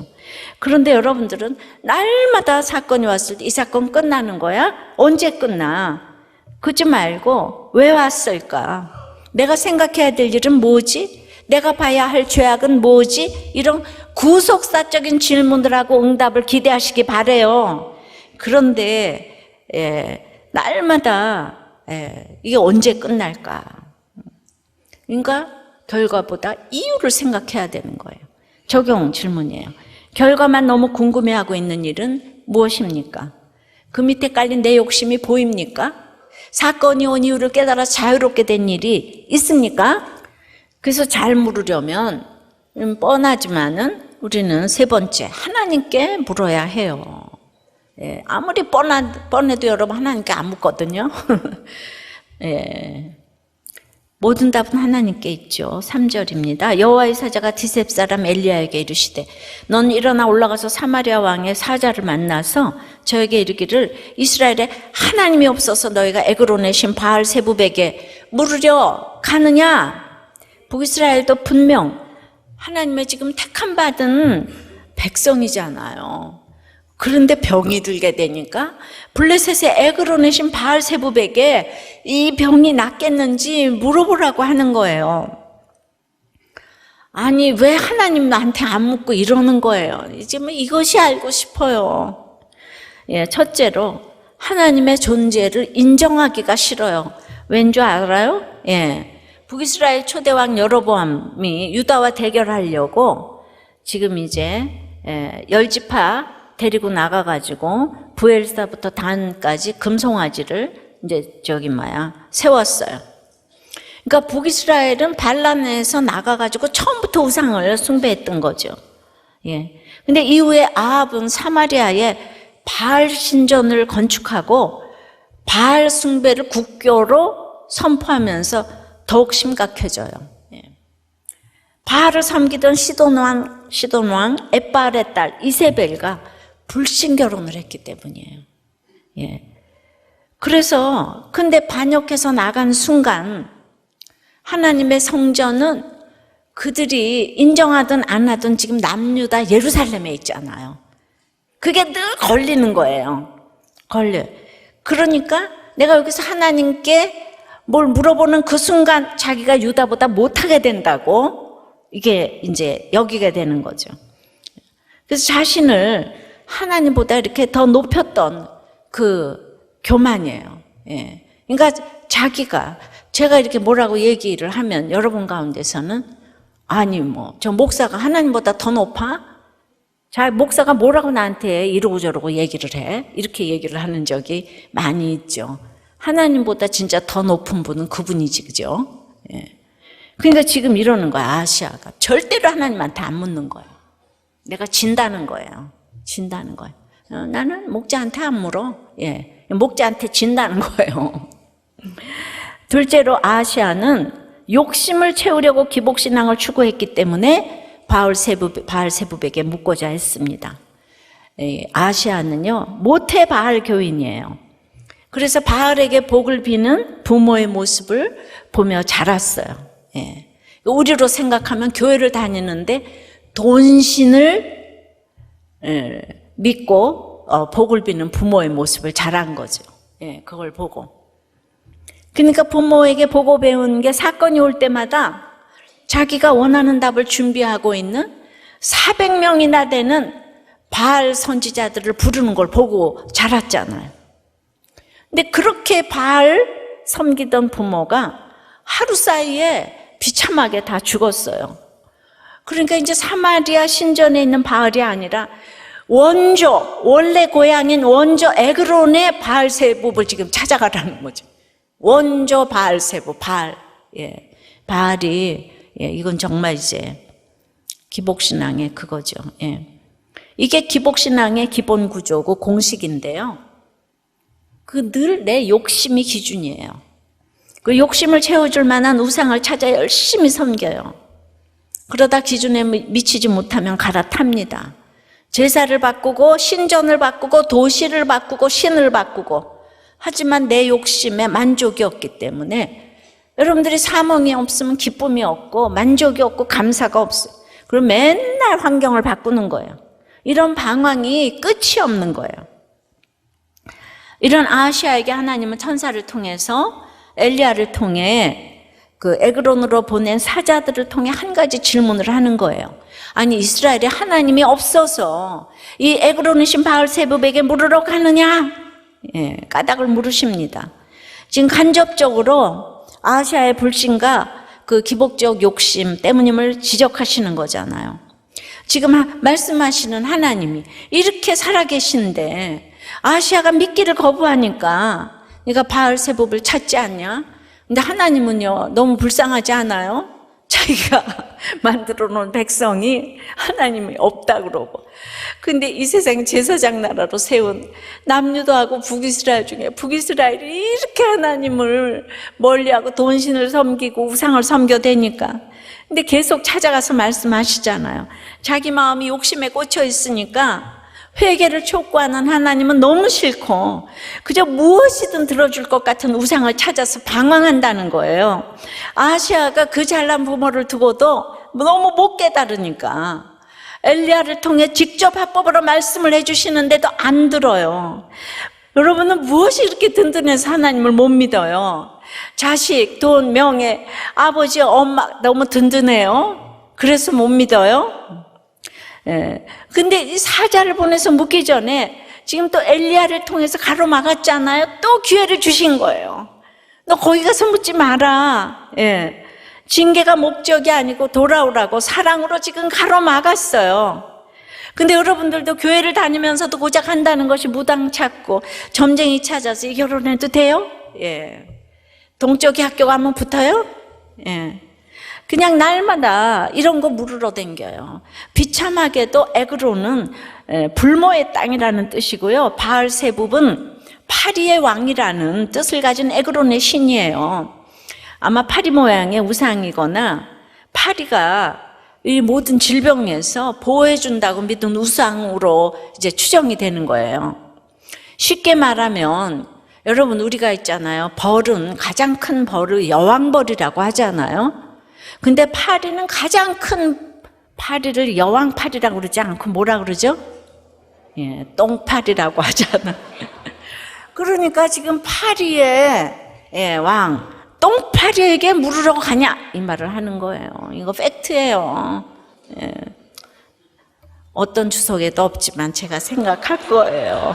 그런데 여러분들은 날마다 사건이 왔을 때 이 사건 끝나는 거야? 언제 끝나? 그러지 말고 왜 왔을까? 내가 생각해야 될 일은 뭐지? 내가 봐야 할 죄악은 뭐지? 이런 구속사적인 질문들하고 응답을 기대하시기 바래요. 그런데 날마다 이게 언제 끝날까? 그러니까 결과보다 이유를 생각해야 되는 거예요. 적용 질문이에요. 결과만 너무 궁금해하고 있는 일은 무엇입니까? 그 밑에 깔린 내 욕심이 보입니까? 사건이 온 이유를 깨달아 자유롭게 된 일이 있습니까? 그래서 잘 물으려면 뻔하지만은 우리는 세 번째, 하나님께 물어야 해요. 예, 아무리 뻔해도 여러분 하나님께 안 묻거든요. 예, 모든 답은 하나님께 있죠. 3절입니다. 여호와의 사자가 디셉 사람 엘리야에게 이르시되 넌 일어나 올라가서 사마리아 왕의 사자를 만나서 저에게 이르기를 이스라엘에 하나님이 없어서 너희가 에그론의 신 바알세붑에게 물으려 가느냐? 북이스라엘도 분명 하나님의 지금 택함 받은 백성이잖아요. 그런데 병이 들게 되니까 블레셋의 에그론의 신 바알세붑에게 이 병이 낫겠는지 물어보라고 하는 거예요. 아니 왜 하나님 나한테 안 묻고 이러는 거예요. 이제 뭐 이것이 알고 싶어요. 예, 첫째로 하나님의 존재를 인정하기가 싫어요. 왠 줄 알아요? 예. 북이스라엘 초대왕 여로보암이 유다와 대결하려고 지금 이제 10지파 데리고 나가가지고 부엘사부터 단까지 금송아지를 이제 세웠어요. 그러니까 북이스라엘은 반란에서 나가가지고 처음부터 우상을 숭배했던 거죠. 예. 근데 이후에 아합은 사마리아에 바알 신전을 건축하고 바알 숭배를 국교로 선포하면서 더욱 심각해져요. 예. 바알을 섬기던 시돈 왕 엣바알의 딸 이세벨과 불신 결혼을 했기 때문이에요. 예. 그래서 근데 반역해서 나간 순간 하나님의 성전은 그들이 인정하든 안 하든 지금 남유다 예루살렘에 있잖아요. 그게 늘 걸리는 거예요. 걸려요. 그러니까 내가 여기서 하나님께 뭘 물어보는 그 순간 자기가 유다보다 못하게 된다고 이게 이제 여기게 되는 거죠. 그래서 자신을 하나님보다 이렇게 더 높였던 그 교만이에요. 예. 그러니까 제가 이렇게 뭐라고 얘기를 하면 여러분 가운데서는 아니 저 목사가 하나님보다 더 높아? 목사가 뭐라고 나한테 이러고 저러고 얘기를 해? 이렇게 얘기를 하는 적이 많이 있죠. 하나님보다 진짜 더 높은 분은 그분이지, 그죠? 예. 그러니까 지금 이러는 거야, 아시아가. 절대로 하나님한테 안 묻는 거예요. 내가 진다는 거예요. 진다는 거예요. 나는 목자한테 안 물어. 예. 목자한테 진다는 거예요. 둘째로 아시아는 욕심을 채우려고 기복신앙을 추구했기 때문에 바알세붑에게 묻고자 했습니다. 아시아는요, 모태 바알 교인이에요. 그래서 바알에게 복을 비는 부모의 모습을 보며 자랐어요. 예. 우리로 생각하면 교회를 다니는데 돈신을 믿고 복을 비는 부모의 모습을 자란 거죠. 예, 그걸 보고. 그러니까 부모에게 보고 배운 게 사건이 올 때마다 자기가 원하는 답을 준비하고 있는 400명이나 되는 바알 선지자들을 부르는 걸 보고 자랐잖아요. 근데 그렇게 바알 섬기던 부모가 하루 사이에 비참하게 다 죽었어요. 그러니까 이제 사마리아 신전에 있는 바알이 아니라 원래 고향인 원조 에그론의 바알세붑을 지금 찾아가라는 거죠. 원조 바알세붑, 바알. 예. 바알이, 예, 이건 정말 이제 기복신앙의 그거죠. 예. 이게 기복신앙의 기본 구조고 공식인데요. 그 늘 내 욕심이 기준이에요. 그 욕심을 채워줄 만한 우상을 찾아 열심히 섬겨요. 그러다 기준에 미치지 못하면 갈아탑니다. 제사를 바꾸고 신전을 바꾸고 도시를 바꾸고 신을 바꾸고, 하지만 내 욕심에 만족이 없기 때문에 여러분들이 사명이 없으면 기쁨이 없고 만족이 없고 감사가 없어요. 그리고 맨날 환경을 바꾸는 거예요. 이런 방황이 끝이 없는 거예요. 이런 아하시아에게 하나님은 천사를 통해서 엘리야를 통해 그 에그론으로 보낸 사자들을 통해 한 가지 질문을 하는 거예요. 아니, 이스라엘에 하나님이 없어서 이 에그론이신 바알세붑에게 물으러 가느냐? 예, 까닭을 물으십니다. 지금 간접적으로 아하시아의 불신과 그 기복적 욕심 때문임을 지적하시는 거잖아요. 지금 말씀하시는 하나님이 이렇게 살아계신데 아하시아가 믿기를 거부하니까 네가 바알세붑을 찾지 않냐? 근데 하나님은요, 너무 불쌍하지 않아요? 자기가 만들어 놓은 백성이 하나님이 없다 그러고. 근데 이 세상 제사장 나라로 세운 남유다하고 북이스라엘 중에 북이스라엘이 이렇게 하나님을 멀리하고 돈신을 섬기고 우상을 섬겨대니까. 근데 계속 찾아가서 말씀하시잖아요. 자기 마음이 욕심에 꽂혀 있으니까 회개를 촉구하는 하나님은 너무 싫고 그저 무엇이든 들어줄 것 같은 우상을 찾아서 방황한다는 거예요. 아하시아가 그 잘난 부모를 두고도 너무 못 깨달으니까 엘리야를 통해 직접 합법으로 말씀을 해주시는데도 안 들어요. 여러분은 무엇이 이렇게 든든해서 하나님을 못 믿어요? 자식, 돈, 명예, 아버지, 엄마 너무 든든해요? 그래서 못 믿어요? 예. 근데 이 사자를 보내서 묻기 전에 지금 또 엘리야를 통해서 가로막았잖아요. 또 기회를 주신 거예요. 너 거기 가서 묻지 마라. 예. 징계가 목적이 아니고 돌아오라고 사랑으로 지금 가로막았어요. 근데 여러분들도 교회를 다니면서도 고작 한다는 것이 무당 찾고 점쟁이 찾아서 결혼해도 돼요? 예. 동쪽이 학교 가면 붙어요? 예. 그냥 날마다 이런 거 물으러 댕겨요. 비참하게도 에그론은 불모의 땅이라는 뜻이고요. 바알세붑은 파리의 왕이라는 뜻을 가진 에그론의 신이에요. 아마 파리 모양의 우상이거나 파리가 이 모든 질병에서 보호해준다고 믿은 우상으로 이제 추정이 되는 거예요. 쉽게 말하면 여러분, 우리가 있잖아요. 벌은, 가장 큰 벌을 여왕벌이라고 하잖아요. 근데 파리는 가장 큰 파리를 여왕파리라고 그러지 않고 뭐라 그러죠? 예, 똥파리라고 하잖아. 그러니까 지금 파리의 왕, 똥파리에게 물으러 가냐? 이 말을 하는 거예요. 이거 팩트예요. 예. 어떤 주석에도 없지만 제가 생각할 거예요.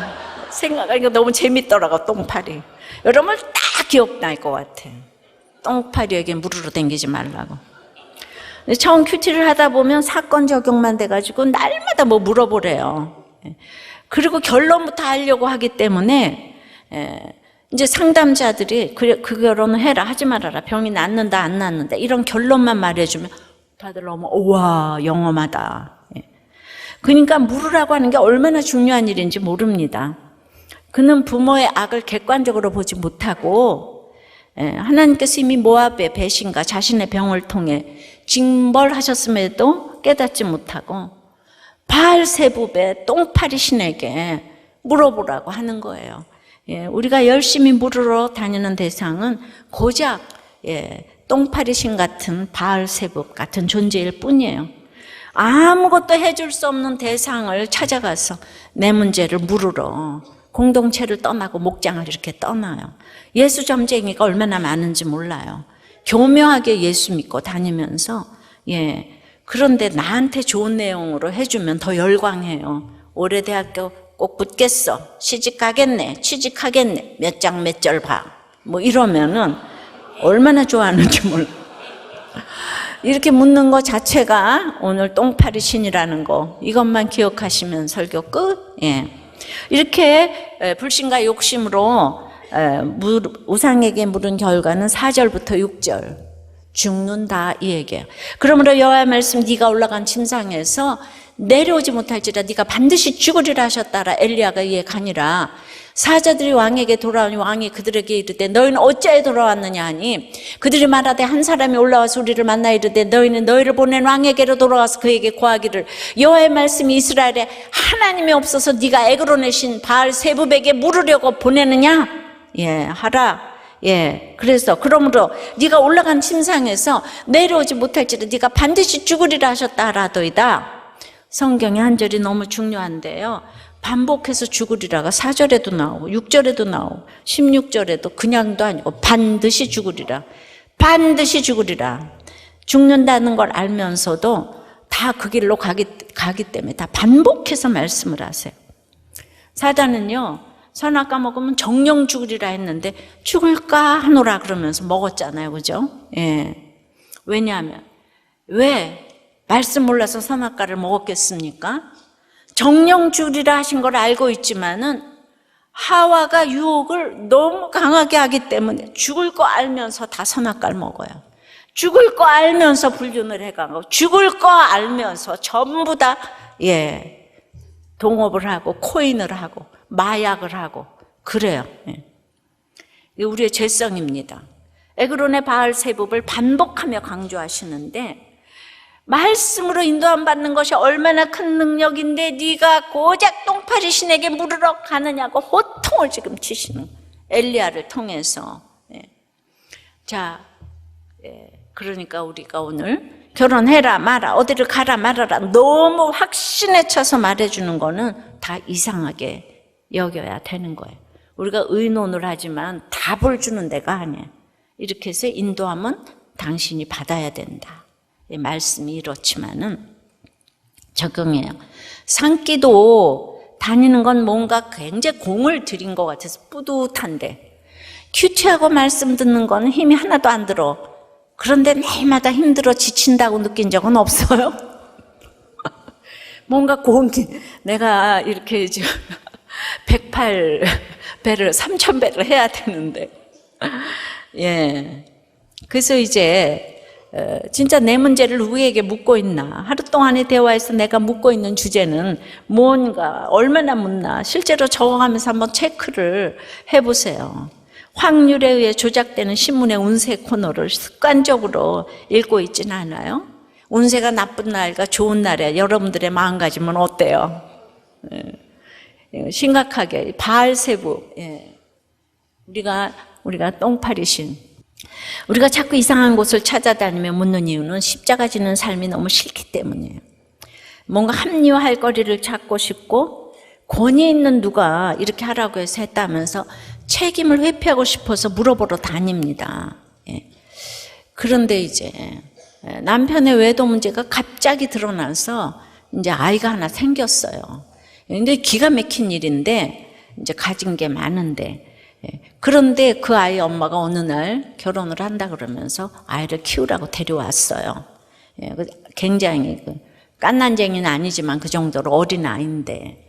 생각하니까 너무 재밌더라고, 똥파리. 여러분 다 기억날 것 같아. 똥파리에게 물으러 댕기지 말라고. 처음 큐티를 하다 보면 사건 적용만 돼가지고 날마다 뭐 물어보래요. 그리고 결론부터 하려고 하기 때문에 이제 상담자들이 그 결혼을 해라, 하지 말아라, 병이 낫는다 안 낫는다 이런 결론만 말해주면 다들 너무 우와 영험하다. 그러니까 물으라고 하는 게 얼마나 중요한 일인지 모릅니다. 그는 부모의 악을 객관적으로 보지 못하고 하나님께서 이미 모압의 배신과 자신의 병을 통해 징벌하셨음에도 깨닫지 못하고 바알세붑의 똥파리 신에게 물어보라고 하는 거예요. 우리가 열심히 물으러 다니는 대상은 고작 똥파리 신 같은 바알세붑 같은 존재일 뿐이에요. 아무것도 해줄 수 없는 대상을 찾아가서 내 문제를 물으러 공동체를 떠나고 목장을 이렇게 떠나요. 예수 점쟁이가 얼마나 많은지 몰라요. 교묘하게 예수 믿고 다니면서 그런데 나한테 좋은 내용으로 해주면 더 열광해요. 올해 대학교 꼭 붙겠어. 시집 가겠네. 취직하겠네. 몇 장 몇 절 봐. 뭐 이러면은 얼마나 좋아하는지 몰라. 이렇게 묻는 것 자체가 오늘 똥파리 신이라는 거, 이것만 기억하시면 설교 끝. 예. 이렇게 불신과 욕심으로 우상에게 물은 결과는 4절부터 6절 죽는다 이 얘기예요. 그러므로 여호와의 말씀 네가 올라간 침상에서 내려오지 못할지라 네가 반드시 죽으리라 하셨다라 엘리야가 이에 가니라. 사자들이 왕에게 돌아오니 왕이 그들에게 이르되 너희는 어찌하여 돌아왔느냐 하니 그들이 말하되 한 사람이 올라와서 우리를 만나 이르되 너희는 너희를 보낸 왕에게로 돌아가서 그에게 고하기를 여호와의 말씀이 이스라엘에 하나님이 없어서 네가 에그론의 신 바알 세부백에 물으려고 보내느냐? 예, 하라. 예, 그래서 그러므로 네가 올라간 침상에서 내려오지 못할지라 네가 반드시 죽으리라 하셨다 하라도이다. 성경의 한 절이 너무 중요한데요. 반복해서 죽으리라가 4절에도 나오고 6절에도 나오고 16절에도 그냥도 아니고 반드시 죽으리라. 반드시 죽으리라. 죽는다는 걸 알면서도 다 그 길로 가기 때문에 다 반복해서 말씀을 하세요. 사단은요, 선악과 먹으면 정령 죽으리라 했는데 죽을까 하노라 그러면서 먹었잖아요. 그죠? 예. 왜냐하면 왜 말씀 몰라서 선악과를 먹었겠습니까? 정령 죽으리라 하신 걸 알고 있지만은 하와가 유혹을 너무 강하게 하기 때문에 죽을 거 알면서 다 선악과를 먹어요. 죽을 거 알면서 불륜을 해가고 죽을 거 알면서 전부 다 동업을 하고 코인을 하고 마약을 하고 그래요. 이게 우리의 죄성입니다. 에그론의 바알 세법을 반복하며 강조하시는데 말씀으로 인도함 받는 것이 얼마나 큰 능력인데 네가 고작 똥파리 신에게 물으러 가느냐고 호통을 지금 치시는 엘리야를 통해서. 자, 그러니까 우리가 오늘 결혼해라 마라 어디를 가라 말아라 너무 확신에 차서 말해주는 거는 다 이상하게 여겨야 되는 거예요. 우리가 의논을 하지만 답을 주는 데가 아니에요. 이렇게 해서 인도함은 당신이 받아야 된다. 말씀이 이렇지만은 적용해요. 산기도 다니는 건 뭔가 굉장히 공을 들인 것 같아서 뿌듯한데 큐티하고 말씀 듣는 건 힘이 하나도 안 들어. 그런데 매일마다 힘들어 지친다고 느낀 적은 없어요? 뭔가 공기 내가 이렇게 지금 108배를 3000배를 해야 되는데 그래서 이제 진짜 내 문제를 누구에게 묻고 있나? 하루 동안의 대화에서 내가 묻고 있는 주제는 뭔가 얼마나 묻나? 실제로 적어가면서 한번 체크를 해보세요. 확률에 의해 조작되는 신문의 운세 코너를 습관적으로 읽고 있지는 않아요? 운세가 나쁜 날과 좋은 날에 여러분들의 마음가짐은 어때요? 심각하게 바알세부 우리가 똥파리신 우리가 자꾸 이상한 곳을 찾아다니며 묻는 이유는 십자가 지는 삶이 너무 싫기 때문이에요. 뭔가 합리화할 거리를 찾고 싶고 권위 있는 누가 이렇게 하라고 해서 했다면서 책임을 회피하고 싶어서 물어보러 다닙니다. 그런데 이제 남편의 외도 문제가 갑자기 드러나서 이제 아이가 하나 생겼어요. 근데 기가 막힌 일인데 이제 가진 게 많은데 그런데 그 아이 엄마가 어느 날 결혼을 한다 그러면서 아이를 키우라고 데려왔어요. 굉장히 깐난쟁이는 아니지만 그 정도로 어린 아이인데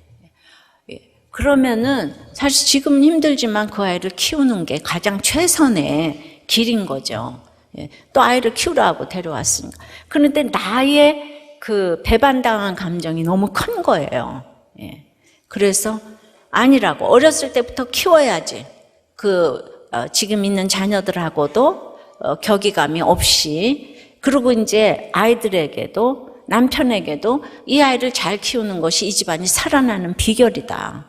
그러면은 사실 지금 힘들지만 그 아이를 키우는 게 가장 최선의 길인 거죠. 또 아이를 키우라고 데려왔으니까. 그런데 나의 그 배반당한 감정이 너무 큰 거예요. 그래서 아니라고 어렸을 때부터 키워야지. 지금 있는 자녀들하고도 격의감이 없이 그리고 이제 아이들에게도 남편에게도 이 아이를 잘 키우는 것이 이 집안이 살아나는 비결이다.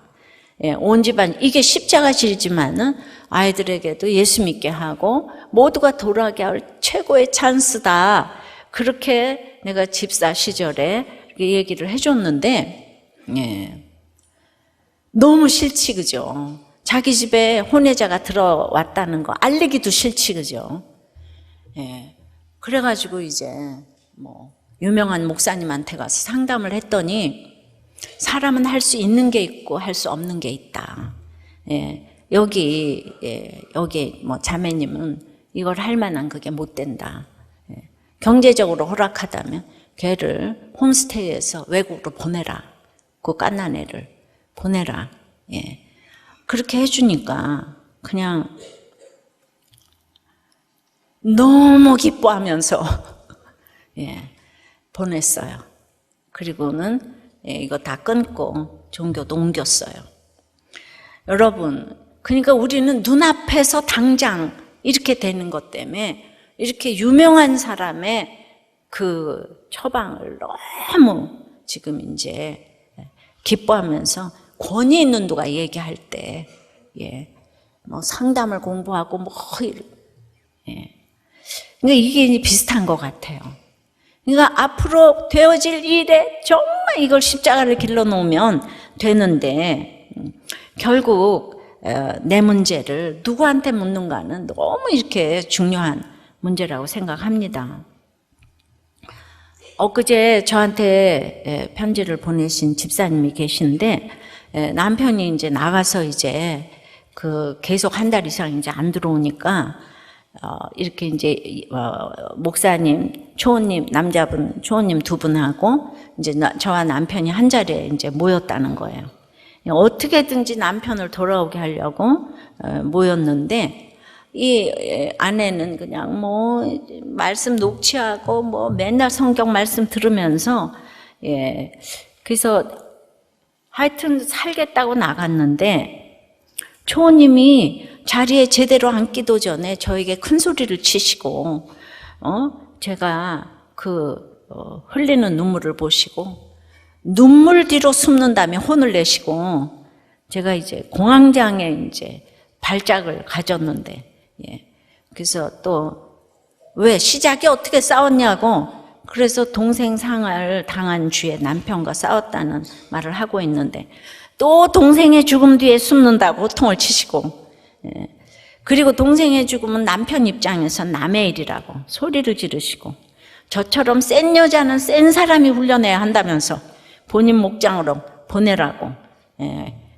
온 집안 이게 십자가 지지만은 아이들에게도 예수 믿게 하고 모두가 돌아가게 할 최고의 찬스다. 그렇게 내가 집사 시절에 얘기를 해줬는데 너무 싫지 그죠? 자기 집에 혼외자가 들어왔다는 거 알리기도 싫지 그죠? 그래가지고 이제 뭐 유명한 목사님한테 가서 상담을 했더니 사람은 할 수 있는 게 있고 할 수 없는 게 있다. 여기 뭐 자매님은 이걸 할 만한 그게 못 된다. 경제적으로 허락하다면 걔를 홈스테이에서 외국으로 보내라. 그 갓난 애를 보내라. 그렇게 해주니까 그냥 너무 기뻐하면서 보냈어요. 그리고는 이거 다 끊고 종교도 옮겼어요. 여러분, 그러니까 우리는 눈앞에서 당장 이렇게 되는 것 때문에 이렇게 유명한 사람의 그 처방을 너무 지금 이제 기뻐하면서 권위 있는 누가 얘기할 때, 뭐 상담을 공부하고 뭐, 그러니까 이게 비슷한 것 같아요. 그러니까 앞으로 되어질 일에 정말 이걸 십자가를 길러 놓으면 되는데, 결국 내 문제를 누구한테 묻는가는 너무 이렇게 중요한 문제라고 생각합니다. 엊그제 저한테 편지를 보내신 집사님이 계신데, 남편이 이제 나가서 이제 계속 한 달 이상 이제 안 들어오니까, 이렇게 이제 목사님, 초원님, 남자분, 초원님 두 분하고 이제 저와 남편이 한 자리에 이제 모였다는 거예요. 어떻게든지 남편을 돌아오게 하려고 모였는데, 이 아내는 그냥 뭐 말씀 녹취하고 뭐 맨날 성경 말씀 들으면서 그래서 하여튼 살겠다고 나갔는데, 초호님이 자리에 제대로 앉기도 전에 저에게 큰 소리를 치시고, 제가 흘리는 눈물을 보시고 눈물 뒤로 숨는 다음에 혼을 내시고, 제가 이제 공황장애 이제 발작을 가졌는데, 그래서 또 왜 시작이 어떻게 싸웠냐고, 그래서 동생 상을 당한 주에 남편과 싸웠다는 말을 하고 있는데, 또 동생의 죽음 뒤에 숨는다고 호통을 치시고, 그리고 동생의 죽음은 남편 입장에서 남의 일이라고 소리를 지르시고, 저처럼 센 여자는 센 사람이 훈련해야 한다면서 본인 목장으로 보내라고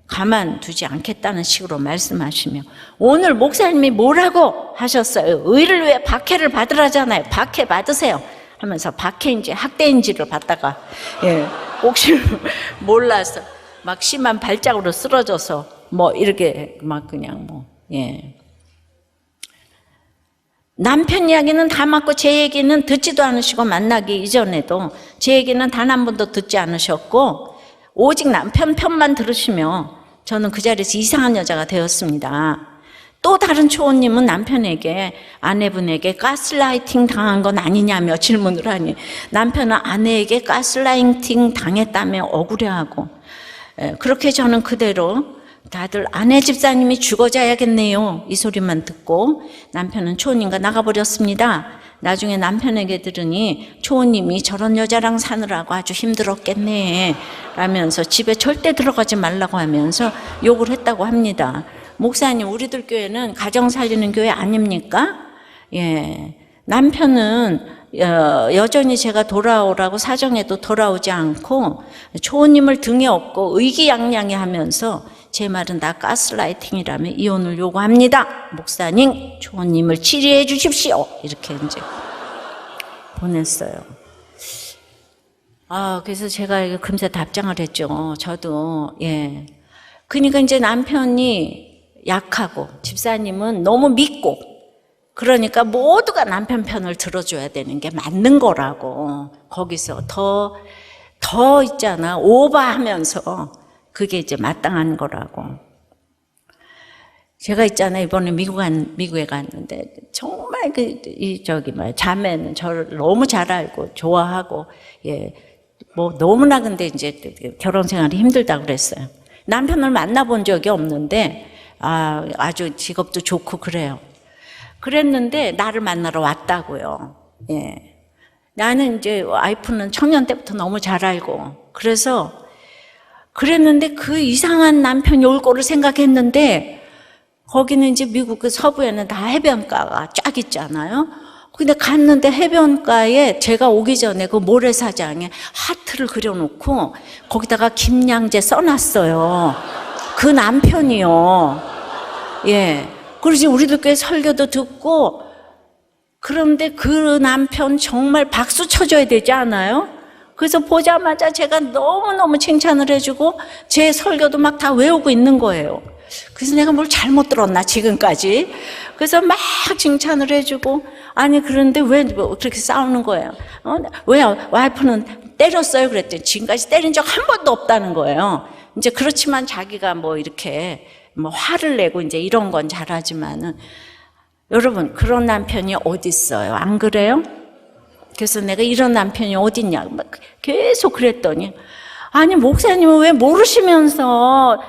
가만두지 않겠다는 식으로 말씀하시며, 오늘 목사님이 뭐라고 하셨어요? 의를 위해 박해를 받으라잖아요. 박해 받으세요 하면서 박해인지 학대인지를 받다가 혹시 몰라서 막 심한 발작으로 쓰러져서 뭐 이렇게 막 그냥 남편 이야기는 다 맞고 제 얘기는 듣지도 않으시고, 만나기 이전에도 제 얘기는 단 한 번도 듣지 않으셨고 오직 남편 편만 들으시며 저는 그 자리에서 이상한 여자가 되었습니다. 또 다른 초원님은 남편에게, 아내분에게 가스라이팅 당한 건 아니냐며 질문을 하니, 남편은 아내에게 가스라이팅 당했다며 억울해하고, 그렇게 저는 그대로 다들 아내 집사님이 죽어자야겠네요 이 소리만 듣고 남편은 초원님과 나가버렸습니다. 나중에 남편에게 들으니 초원님이 저런 여자랑 사느라고 아주 힘들었겠네 라면서 집에 절대 들어가지 말라고 하면서 욕을 했다고 합니다. 목사님, 우리들 교회는 가정 살리는 교회 아닙니까? 남편은 여전히 제가 돌아오라고 사정해도 돌아오지 않고 초원님을 등에 업고 의기양양해 하면서 제 말은 다 가스라이팅이라며 이혼을 요구합니다. 목사님, 초원님을 치료해 주십시오. 이렇게 이제 보냈어요. 그래서 제가 금세 답장을 했죠. 저도, 그러니까 이제 남편이 약하고 집사님은 너무 믿고, 그러니까 모두가 남편 편을 들어줘야 되는 게 맞는 거라고, 거기서 더 있잖아, 오버하면서 그게 이제 마땅한 거라고. 제가 있잖아요, 이번에 미국에 갔는데 정말 자매는 저를 너무 잘 알고 좋아하고, 뭐 너무나, 근데 이제 결혼 생활이 힘들다고 그랬어요. 남편을 만나본 적이 없는데 아주 직업도 좋고 그래요. 그랬는데 나를 만나러 왔다고요. 나는 이제 와이프는 청년 때부터 너무 잘 알고 그랬는데 그 이상한 남편이 올 거를 생각했는데, 거기는 이제 미국 그 서부에는 다 해변가가 쫙 있잖아요. 근데 갔는데 해변가에 제가 오기 전에 그 모래사장에 하트를 그려놓고 거기다가 김양재 써놨어요. 그 남편이요. 예. 그러지 우리도 꽤 설교도 듣고 그런데 그 남편 정말 박수 쳐줘야 되지 않아요? 그래서 보자마자 제가 너무너무 칭찬을 해주고 제 설교도 막 다 외우고 있는 거예요. 그래서 내가 뭘 잘못 들었나 지금까지. 그래서 막 칭찬을 해주고 아니 그런데 왜 그렇게 싸우는 거예요? 왜 와이프는 때렸어요? 그랬더니 지금까지 때린 적 한 번도 없다는 거예요. 이제 그렇지만 자기가 뭐 이렇게 뭐 화를 내고 이제 이런 건 잘하지만은 여러분 그런 남편이 어디 있어요? 안 그래요? 그래서 내가 이런 남편이 어딨냐 막 계속 그랬더니 아니 목사님은 왜 모르시면서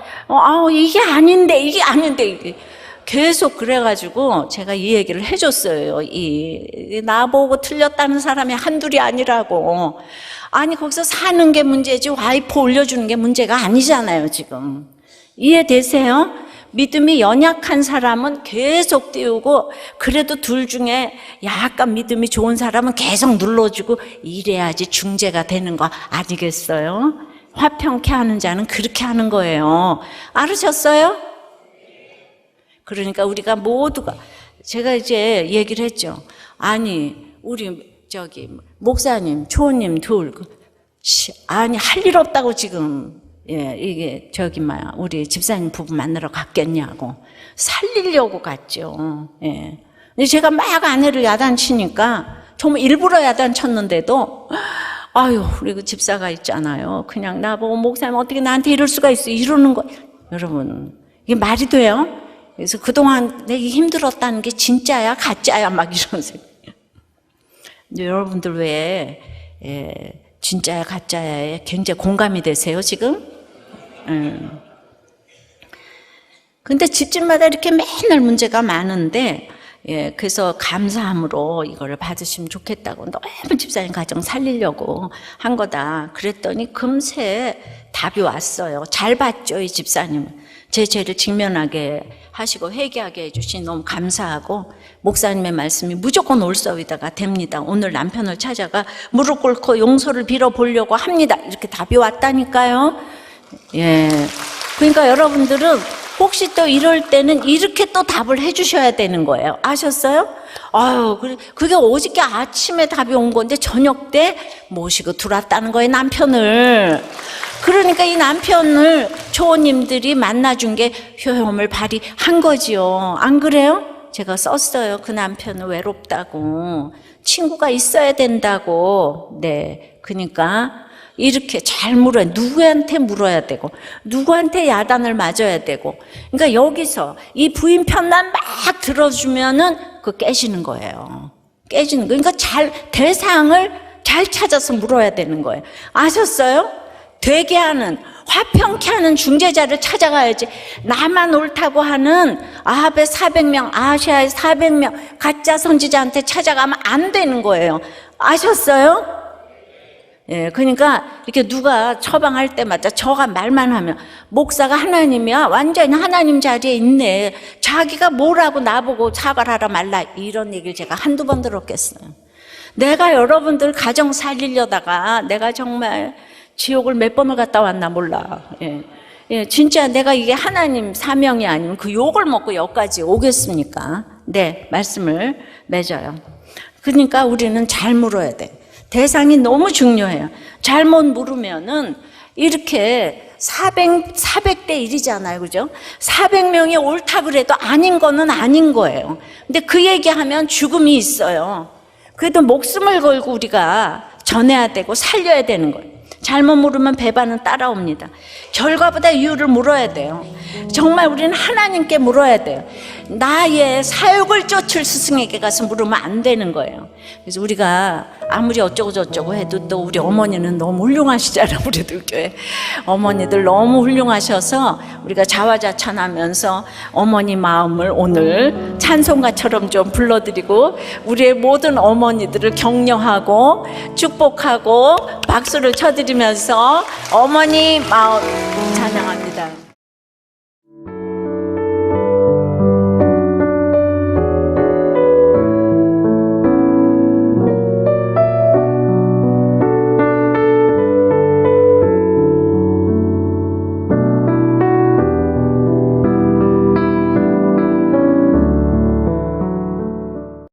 이게 아닌데 이게 계속 그래가지고 제가 이 얘기를 해줬어요. 이 나보고 틀렸다는 사람이 한둘이 아니라고. 아니 거기서 사는 게 문제지 와이프 올려주는 게 문제가 아니잖아요 지금. 이해되세요? 믿음이 연약한 사람은 계속 띄우고 그래도 둘 중에 약간 믿음이 좋은 사람은 계속 눌러주고 이래야지 중재가 되는 거 아니겠어요? 화평케 하는 자는 그렇게 하는 거예요. 알으셨어요? 그러니까 우리가 모두가 제가 이제 얘기를 했죠. 아니 우리 목사님, 초님 둘 아니 할 일 없다고 지금 이게 우리 집사님 부부 만나러 갔겠냐고 살리려고 갔죠. 예. 근데 제가 막 아내를 야단치니까 정말 일부러 야단쳤는데도 아유 우리 그 집사가 있잖아요. 그냥 나보고 목사님 어떻게 나한테 이럴 수가 있어 이러는 거. 여러분 이게 말이 돼요? 그래서 그동안 내가 힘들었다는 게 진짜야 가짜야 막 이러면서 여러분들 왜 진짜야 가짜야에 굉장히 공감이 되세요 지금? 근데 집집마다 이렇게 맨날 문제가 많은데 그래서 감사함으로 이거를 받으시면 좋겠다고 너무 집사님 가정 살리려고 한 거다 그랬더니 금세 답이 왔어요. 잘 봤죠 이 집사님은. 제 죄를 직면하게 하시고 회개하게 해주시니 너무 감사하고 목사님의 말씀이 무조건 올서위다가 됩니다. 오늘 남편을 찾아가 무릎 꿇고 용서를 빌어보려고 합니다. 이렇게 답이 왔다니까요. 예. 그러니까 여러분들은 혹시 또 이럴 때는 이렇게 또 답을 해주셔야 되는 거예요. 아셨어요? 아유, 그게 어저께 아침에 답이 온 건데 저녁 때 모시고 들어왔다는 거예요, 남편을. 그러니까 이 남편을 초호님들이 만나준 게 효험을 발휘한 거지요. 안 그래요? 제가 썼어요. 그 남편은 외롭다고. 친구가 있어야 된다고. 네. 그러니까 이렇게 잘 물어야, 누구한테 물어야 되고, 누구한테 야단을 맞아야 되고. 그러니까 여기서 이 부인 편만 막 들어주면은 그 깨지는 거예요. 깨지는 거. 그러니까 대상을 잘 찾아서 물어야 되는 거예요. 아셨어요? 되게 하는, 화평케 하는 중재자를 찾아가야지. 나만 옳다고 하는 아합의 400명, 아시아의 400명 가짜 선지자한테 찾아가면 안 되는 거예요. 아셨어요? 예, 그러니까 이렇게 누가 처방할 때마다 저가 말만 하면 목사가 하나님이야, 완전히 하나님 자리에 있네. 자기가 뭐라고 나보고 사과를 하라 말라 이런 얘기를 제가 한두 번 들었겠어요. 내가 여러분들 가정 살리려다가 내가 정말 지옥을 몇 번을 갔다 왔나 몰라. 예, 진짜 내가 이게 하나님 사명이 아니면 그 욕을 먹고 여기까지 오겠습니까? 네, 말씀을 맺어요. 그러니까 우리는 잘 물어야 돼. 대상이 너무 중요해요. 잘못 물으면은 이렇게 400대 1이잖아요. 그죠? 400명이 옳다 그래도 아닌 거는 아닌 거예요. 근데 그 얘기하면 죽음이 있어요. 그래도 목숨을 걸고 우리가 전해야 되고 살려야 되는 거예요. 잘못 물으면 배반은 따라옵니다. 결과보다 이유를 물어야 돼요. 정말 우리는 하나님께 물어야 돼요. 나의 사욕을 쫓을 스승에게 가서 물으면 안 되는 거예요. 그래서 우리가 아무리 어쩌고 저쩌고 해도 또 우리 어머니는 너무 훌륭하시잖아요. 우리들 교회 어머니들 너무 훌륭하셔서 우리가 자화자찬하면서 어머니 마음을 오늘 찬송가처럼 좀 불러드리고 우리의 모든 어머니들을 격려하고 축복하고 박수를 쳐드리면서 어머니 마음 찬양합니다.